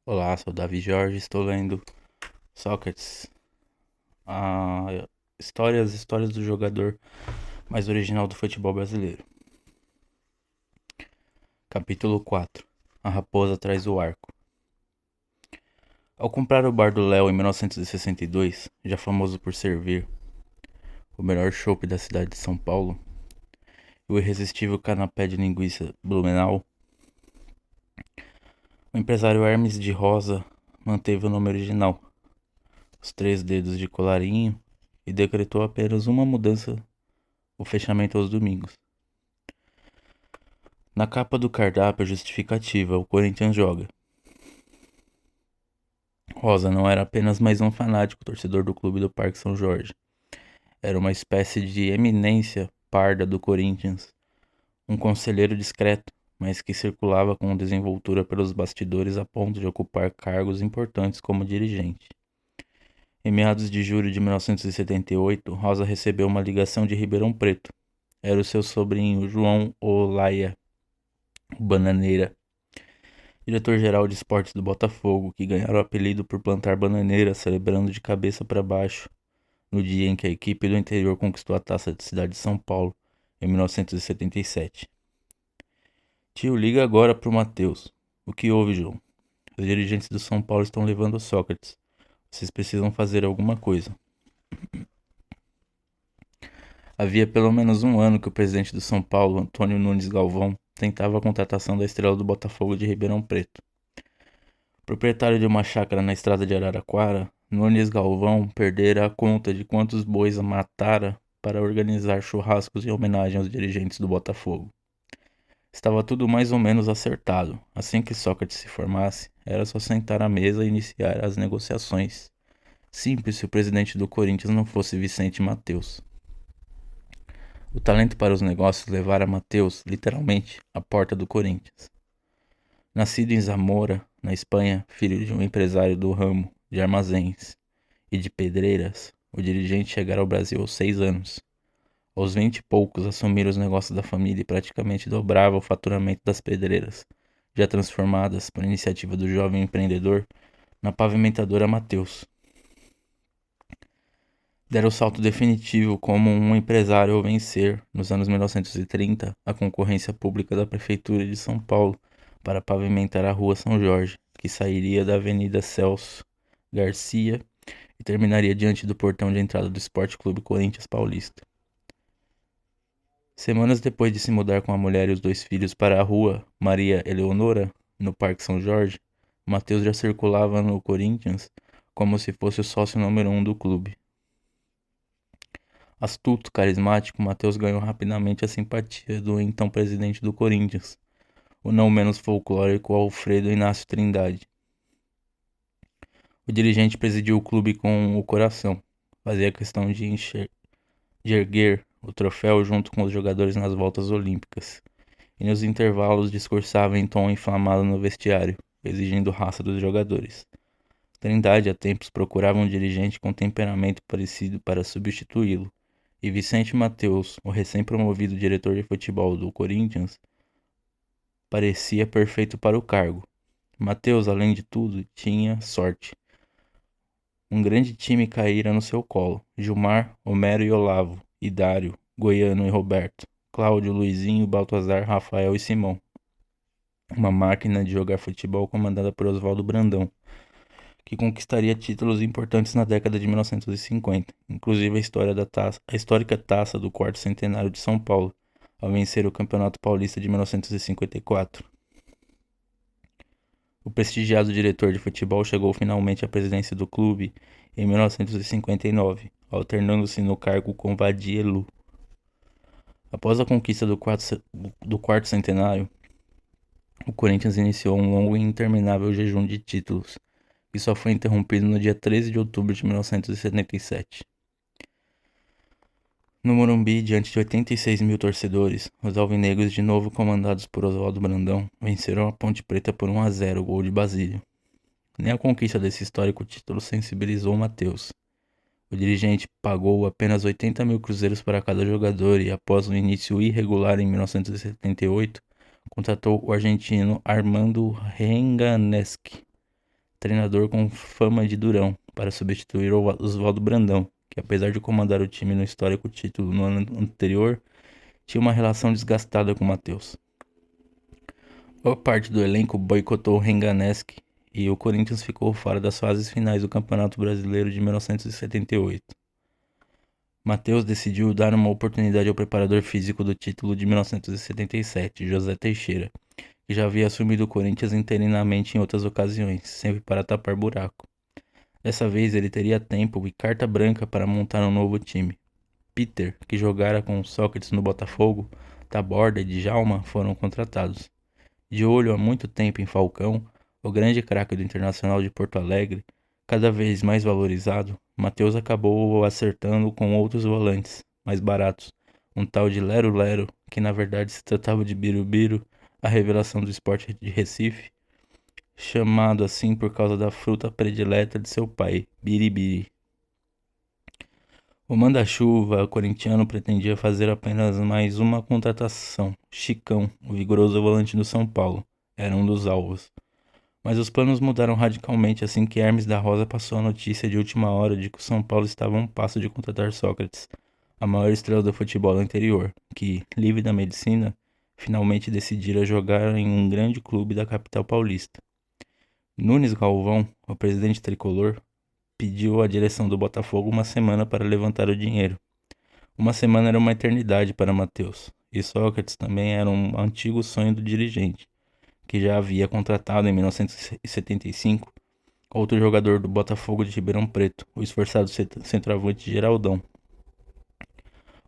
Olá, sou o Davi Jorge, estou lendo Sócrates, a as histórias do jogador mais original do futebol brasileiro. Capítulo 4. A raposa traz o arco. Ao comprar o bar do Léo em 1962, já famoso por servir o melhor chopp da cidade de São Paulo, e o irresistível canapé de linguiça Blumenau, o empresário Hermes de Rosa manteve o nome original, os 3 dedos de colarinho, e decretou apenas uma mudança: o fechamento aos domingos. Na capa do cardápio justificativa, o Corinthians joga. Rosa não era apenas mais um fanático torcedor do clube do Parque São Jorge. Era uma espécie de eminência parda do Corinthians, um conselheiro discreto, mas que circulava com desenvoltura pelos bastidores a ponto de ocupar cargos importantes como dirigente. Em meados de julho de 1978, Rosa recebeu uma ligação de Ribeirão Preto. Era o seu sobrinho João Olaia, o Bananeira, diretor-geral de esportes do Botafogo, que ganharam o apelido por plantar bananeiras, celebrando de cabeça para baixo no dia em que a equipe do interior conquistou a taça de cidade de São Paulo, em 1977. Tio, liga agora pro Matheus. O que houve, João? Os dirigentes do São Paulo estão levando o Sócrates. Vocês precisam fazer alguma coisa. Havia pelo menos um ano que o presidente do São Paulo, Antônio Nunes Galvão, tentava a contratação da estrela do Botafogo de Ribeirão Preto. Proprietário de uma chácara na estrada de Araraquara, Nunes Galvão perdera a conta de quantos bois matara para organizar churrascos em homenagem aos dirigentes do Botafogo. Estava tudo mais ou menos acertado. Assim que Sócrates se formasse, era só sentar à mesa e iniciar as negociações. Simples se o presidente do Corinthians não fosse Vicente Mateus. O talento para os negócios levara Mateus, literalmente, à porta do Corinthians. Nascido em Zamora, na Espanha, filho de um empresário do ramo de armazéns e de pedreiras, o dirigente chegara ao Brasil aos 6 anos. Aos 20 e poucos, assumira os negócios da família e praticamente dobrava o faturamento das pedreiras, já transformadas, por iniciativa do jovem empreendedor, na pavimentadora Mateus. Dera o salto definitivo como um empresário ao vencer, nos anos 1930, a concorrência pública da Prefeitura de São Paulo para pavimentar a Rua São Jorge, que sairia da Avenida Celso Garcia e terminaria diante do portão de entrada do Esporte Clube Corinthians Paulista. Semanas depois de se mudar com a mulher e os 2 filhos para a Rua Maria Eleonora, no Parque São Jorge, Mateus já circulava no Corinthians como se fosse o sócio número 1 do clube. Astuto, carismático, Mateus ganhou rapidamente a simpatia do então presidente do Corinthians, o não menos folclórico Alfredo Inácio Trindade. O dirigente presidiu o clube com o coração, fazia questão de erguer o troféu junto com os jogadores nas voltas olímpicas, e nos intervalos discursava em tom inflamado no vestiário, exigindo raça dos jogadores. Trindade, há tempos, procurava um dirigente com temperamento parecido para substituí-lo, e Vicente Mateus, o recém-promovido diretor de futebol do Corinthians, parecia perfeito para o cargo. Mateus, além de tudo, tinha sorte. Um grande time caíra no seu colo: Gilmar, Homero e Olavo, e Dário, Goiano e Roberto, Cláudio, Luizinho, Baltazar, Rafael e Simão. Uma máquina de jogar futebol comandada por Oswaldo Brandão, que conquistaria títulos importantes na década de 1950, inclusive a histórica taça do quarto centenário de São Paulo, ao vencer o Campeonato Paulista de 1954. O prestigiado diretor de futebol chegou finalmente à presidência do clube em 1959, alternando-se no cargo com Vadielu. Após a conquista do quarto centenário, o Corinthians iniciou um longo e interminável jejum de títulos, que só foi interrompido no dia 13 de outubro de 1977. No Morumbi, diante de 86 mil torcedores, os alvinegros, de novo comandados por Oswaldo Brandão, venceram a Ponte Preta por 1-0, gol de Basílio. Nem a conquista desse histórico título sensibilizou Mateus. O dirigente pagou apenas 80 mil cruzeiros para cada jogador e, após um início irregular em 1978, contratou o argentino Armando Renganeschi, treinador com fama de durão, para substituir o Oswaldo Brandão, que apesar de comandar o time no histórico título no ano anterior, tinha uma relação desgastada com Matheus. Boa parte do elenco boicotou o Renganesque e o Corinthians ficou fora das fases finais do Campeonato Brasileiro de 1978. Matheus decidiu dar uma oportunidade ao preparador físico do título de 1977, José Teixeira, que já havia assumido o Corinthians interinamente em outras ocasiões, sempre para tapar buraco. Dessa vez ele teria tempo e carta branca para montar um novo time. Peter, que jogara com Sócrates no Botafogo, Taborda e Djalma foram contratados. De olho há muito tempo em Falcão, o grande craque do Internacional de Porto Alegre, cada vez mais valorizado, Matheus acabou acertando com outros volantes, mais baratos, um tal de Lero Lero, que na verdade se tratava de Birubiru, a revelação do esporte de Recife, chamado assim por causa da fruta predileta de seu pai, Biribiri. O manda-chuva corintiano pretendia fazer apenas mais uma contratação. Chicão, o vigoroso volante do São Paulo, era um dos alvos. Mas os planos mudaram radicalmente assim que Hermes da Rosa passou a notícia de última hora de que o São Paulo estava a um passo de contratar Sócrates, a maior estrela do futebol anterior, que, livre da medicina, finalmente decidira jogar em um grande clube da capital paulista. Nunes Galvão, o presidente tricolor, pediu à direção do Botafogo uma semana para levantar o dinheiro. Uma semana era uma eternidade para Matheus, e Sócrates também era um antigo sonho do dirigente, que já havia contratado em 1975 outro jogador do Botafogo de Ribeirão Preto, o esforçado centroavante Geraldão.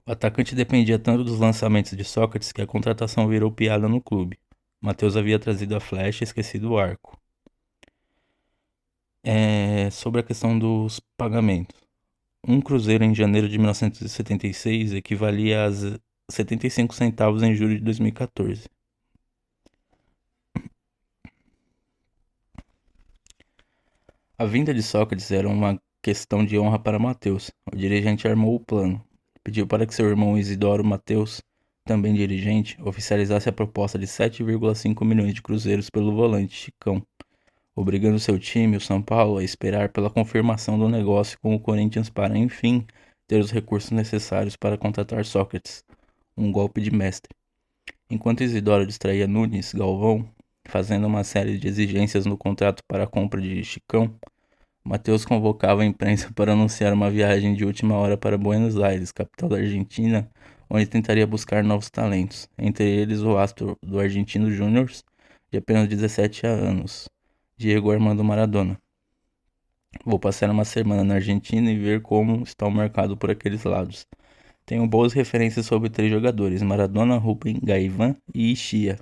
O atacante dependia tanto dos lançamentos de Sócrates que a contratação virou piada no clube. Matheus havia trazido a flecha e esquecido o arco. Sobre a questão dos pagamentos. Um cruzeiro em janeiro de 1976 equivalia a 75 centavos em julho de 2014. A vinda de Sócrates era uma questão de honra para Matheus. O dirigente armou o plano. Pediu para que seu irmão Isidoro Matheus, também dirigente, oficializasse a proposta de 7,5 milhões de cruzeiros pelo volante Chicão, obrigando seu time, o São Paulo, a esperar pela confirmação do negócio com o Corinthians para, enfim, ter os recursos necessários para contratar Sócrates, um golpe de mestre. Enquanto Isidoro distraía Nunes Galvão, fazendo uma série de exigências no contrato para a compra de Chicão, Matheus convocava a imprensa para anunciar uma viagem de última hora para Buenos Aires, capital da Argentina, onde tentaria buscar novos talentos, entre eles o astro do Argentino Júnior, de apenas 17 anos, Diego Armando Maradona. Vou passar uma semana na Argentina e ver como está o mercado por aqueles lados. Tenho boas referências sobre 3 jogadores, Maradona, Rubem, Gaivan e Ixia.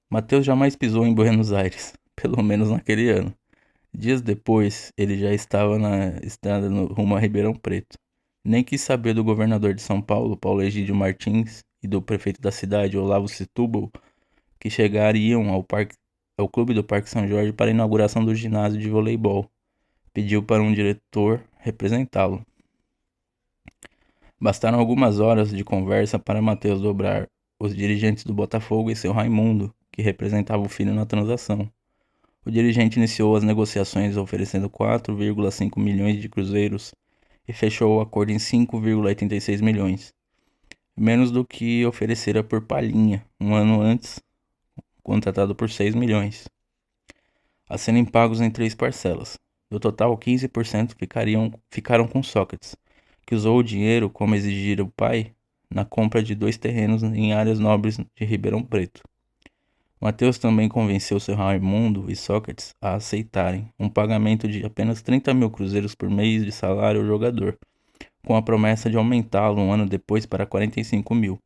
Matheus jamais pisou em Buenos Aires, pelo menos naquele ano. Dias depois, ele já estava na estrada rumo a Ribeirão Preto. Nem quis saber do governador de São Paulo, Paulo Egídio Martins, e do prefeito da cidade, Olavo Setúbal, que chegariam ao clube do Parque São Jorge para a inauguração do ginásio de voleibol. Pediu para um diretor representá-lo. Bastaram algumas horas de conversa para Matheus dobrar os dirigentes do Botafogo e seu Raimundo, que representava o filho na transação. O dirigente iniciou as negociações oferecendo 4,5 milhões de cruzeiros e fechou o acordo em 5,86 milhões, menos do que oferecera por Palhinha, um ano antes, contratado por 6 milhões, a serem pagos em 3 parcelas. Do total, 15% ficaram com Sócrates, que usou o dinheiro, como exigira o pai, na compra de 2 terrenos em áreas nobres de Ribeirão Preto. Matheus também convenceu seu Raimundo e Sócrates a aceitarem um pagamento de apenas 30 mil cruzeiros por mês de salário ao jogador, com a promessa de aumentá-lo um ano depois para 45 mil.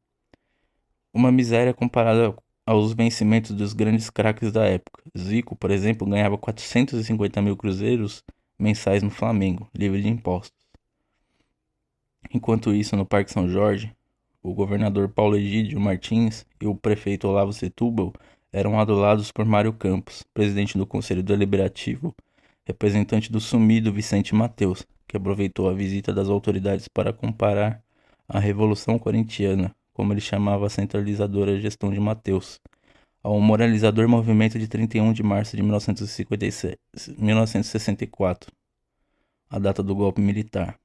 Uma miséria comparada aos vencimentos dos grandes craques da época. Zico, por exemplo, ganhava 450 mil cruzeiros mensais no Flamengo, livre de impostos. Enquanto isso, no Parque São Jorge, o governador Paulo Egídio Martins e o prefeito Olavo Setúbal eram adulados por Mário Campos, presidente do Conselho Deliberativo, representante do sumido Vicente Matheus, que aproveitou a visita das autoridades para comparar a Revolução Corintiana, como ele chamava a centralizadora gestão de Matheus, ao moralizador movimento de 31 de março de 1964, a data do golpe militar.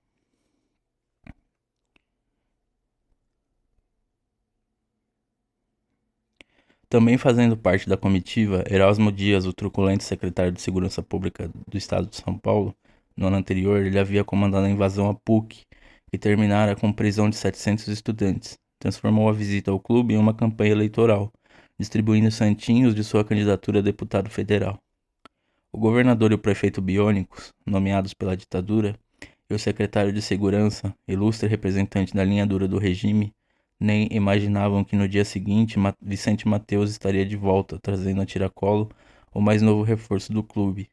Também fazendo parte da comitiva, Erasmo Dias, o truculento secretário de Segurança Pública do Estado de São Paulo, no ano anterior, ele havia comandado a invasão à PUC, que terminara com a prisão de 700 estudantes. Transformou a visita ao clube em uma campanha eleitoral, distribuindo santinhos de sua candidatura a deputado federal. O governador e o prefeito biônicos, nomeados pela ditadura, e o secretário de Segurança, ilustre representante da linha dura do regime, nem imaginavam que no dia seguinte Vicente Mateus estaria de volta, trazendo a tiracolo o mais novo reforço do clube,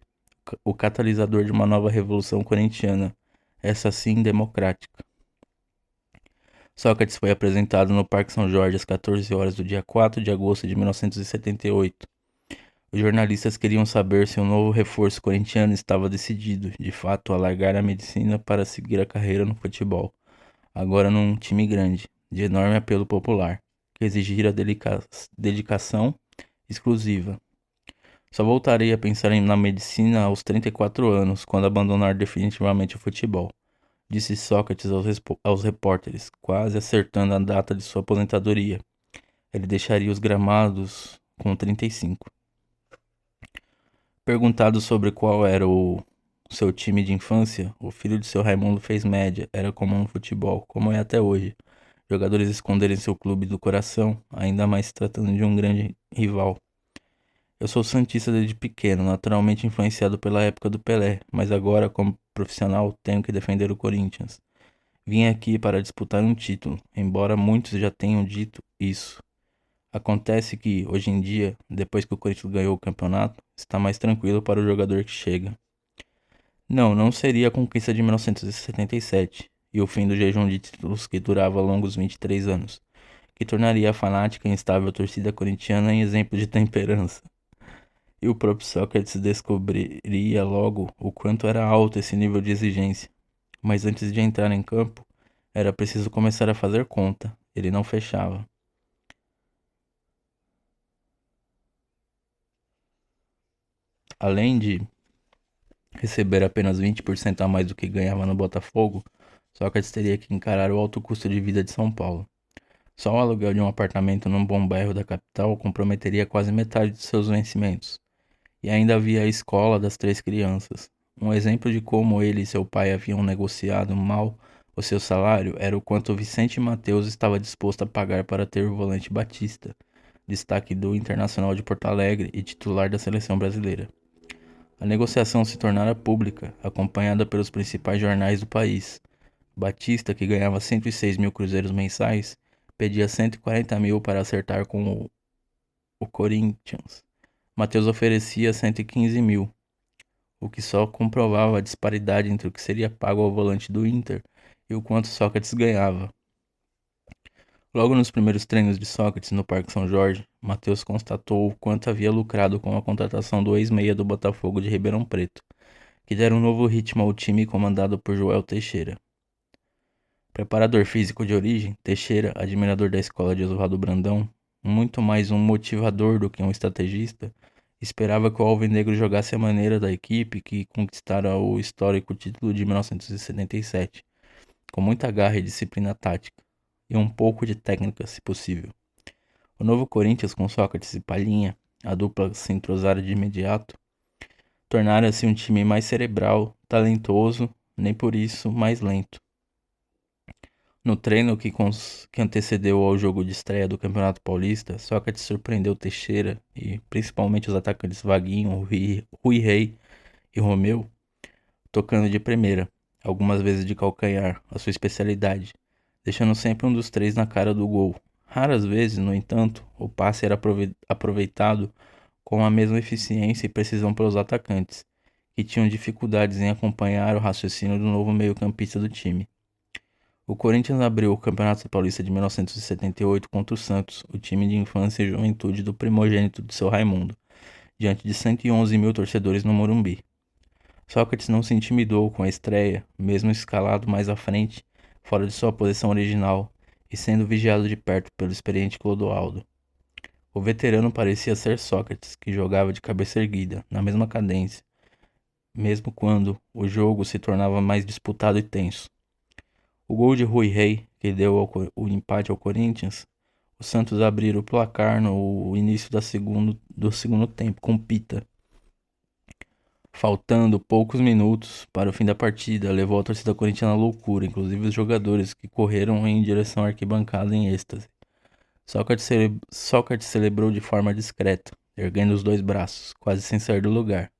o catalisador de uma nova revolução corintiana, essa sim democrática. Sócrates foi apresentado no Parque São Jorge às 14 horas do dia 4 de agosto de 1978. Os jornalistas queriam saber se o novo reforço corintiano estava decidido, de fato, a largar a medicina para seguir a carreira no futebol, agora num time grande, de enorme apelo popular, que exigira dedicação exclusiva. Só voltarei a pensar na medicina aos 34 anos, quando abandonar definitivamente o futebol, disse Sócrates aos repórteres, quase acertando a data de sua aposentadoria. Ele deixaria os gramados com 35. Perguntado sobre qual era o seu time de infância, o filho de seu Raimundo fez média, era comum no futebol, como é até hoje. Jogadores esconderem seu clube do coração, ainda mais se tratando de um grande rival. Eu sou santista desde pequeno, naturalmente influenciado pela época do Pelé, mas agora, como profissional, tenho que defender o Corinthians. Vim aqui para disputar um título, embora muitos já tenham dito isso. Acontece que, hoje em dia, depois que o Corinthians ganhou o campeonato, está mais tranquilo para o jogador que chega. Não seria a conquista de 1977 e o fim do jejum de títulos que durava longos 23 anos, que tornaria a fanática e instável torcida corintiana em exemplo de temperança. E o próprio Sócrates descobriria logo o quanto era alto esse nível de exigência. Mas antes de entrar em campo, era preciso começar a fazer conta. Ele não fechava. Além de receber apenas 20% a mais do que ganhava no Botafogo, Sócrates teria que encarar o alto custo de vida de São Paulo. Só o aluguel de um apartamento num bom bairro da capital comprometeria quase metade de seus vencimentos. E ainda havia a escola das 3 crianças. Um exemplo de como ele e seu pai haviam negociado mal o seu salário era o quanto Vicente Mateus estava disposto a pagar para ter o volante Batista, destaque do Internacional de Porto Alegre e titular da seleção brasileira. A negociação se tornara pública, acompanhada pelos principais jornais do país. Batista, que ganhava 106 mil cruzeiros mensais, pedia 140 mil para acertar com o Corinthians. Mateus oferecia 115 mil, o que só comprovava a disparidade entre o que seria pago ao volante do Inter e o quanto Sócrates ganhava. Logo nos primeiros treinos de Sócrates no Parque São Jorge, Mateus constatou o quanto havia lucrado com a contratação do ex-meia do Botafogo de Ribeirão Preto, que dera um novo ritmo ao time comandado por Joel Teixeira. Preparador físico de origem, Teixeira, admirador da escola de Oswaldo Brandão, muito mais um motivador do que um estrategista, esperava que o Alvinegro jogasse a maneira da equipe que conquistara o histórico título de 1977, com muita garra e disciplina tática, e um pouco de técnica, se possível. O novo Corinthians com Sócrates e Palhinha, a dupla se entrosara de imediato, tornara-se um time mais cerebral, talentoso, nem por isso mais lento. No treino que antecedeu ao jogo de estreia do Campeonato Paulista, Sócrates surpreendeu Teixeira e principalmente os atacantes Vaguinho, Rui Rei e Romeu, tocando de primeira, algumas vezes de calcanhar, a sua especialidade, deixando sempre um dos 3 na cara do gol. Raras vezes, no entanto, o passe era aproveitado com a mesma eficiência e precisão pelos atacantes, que tinham dificuldades em acompanhar o raciocínio do novo meio-campista do time. O Corinthians abriu o Campeonato Paulista de 1978 contra o Santos, o time de infância e juventude do primogênito de seu Raimundo, diante de 111 mil torcedores no Morumbi. Sócrates não se intimidou com a estreia, mesmo escalado mais à frente, fora de sua posição original, e sendo vigiado de perto pelo experiente Clodoaldo. O veterano parecia ser Sócrates, que jogava de cabeça erguida, na mesma cadência, mesmo quando o jogo se tornava mais disputado e tenso. O gol de Rui Rei, que deu o empate ao Corinthians, o Santos abriu o placar no início do segundo tempo, com Pita. Faltando poucos minutos para o fim da partida, levou a torcida corintiana à loucura, inclusive os jogadores que correram em direção à arquibancada em êxtase. Sócrates celebrou de forma discreta, erguendo os dois braços, quase sem sair do lugar.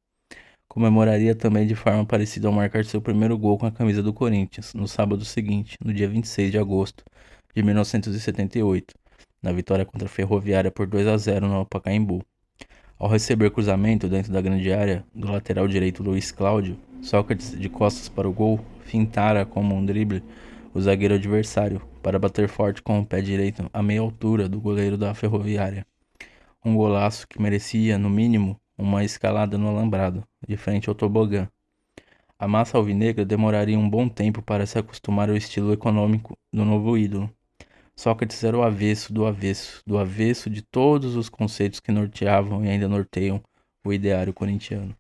Comemoraria também de forma parecida ao marcar seu primeiro gol com a camisa do Corinthians, no sábado seguinte, no dia 26 de agosto de 1978, na vitória contra a Ferroviária por 2-0 no Pacaembu. Ao receber cruzamento dentro da grande área do lateral direito Luiz Cláudio, Sócrates, de costas para o gol, fintara como um drible o zagueiro adversário para bater forte com o pé direito à meia altura do goleiro da Ferroviária. Um golaço que merecia, no mínimo, uma escalada no alambrado, de frente ao tobogã. A massa alvinegra demoraria um bom tempo para se acostumar ao estilo econômico do novo ídolo. Sócrates era o avesso do avesso, do avesso de todos os conceitos que norteavam e ainda norteiam o ideário corintiano.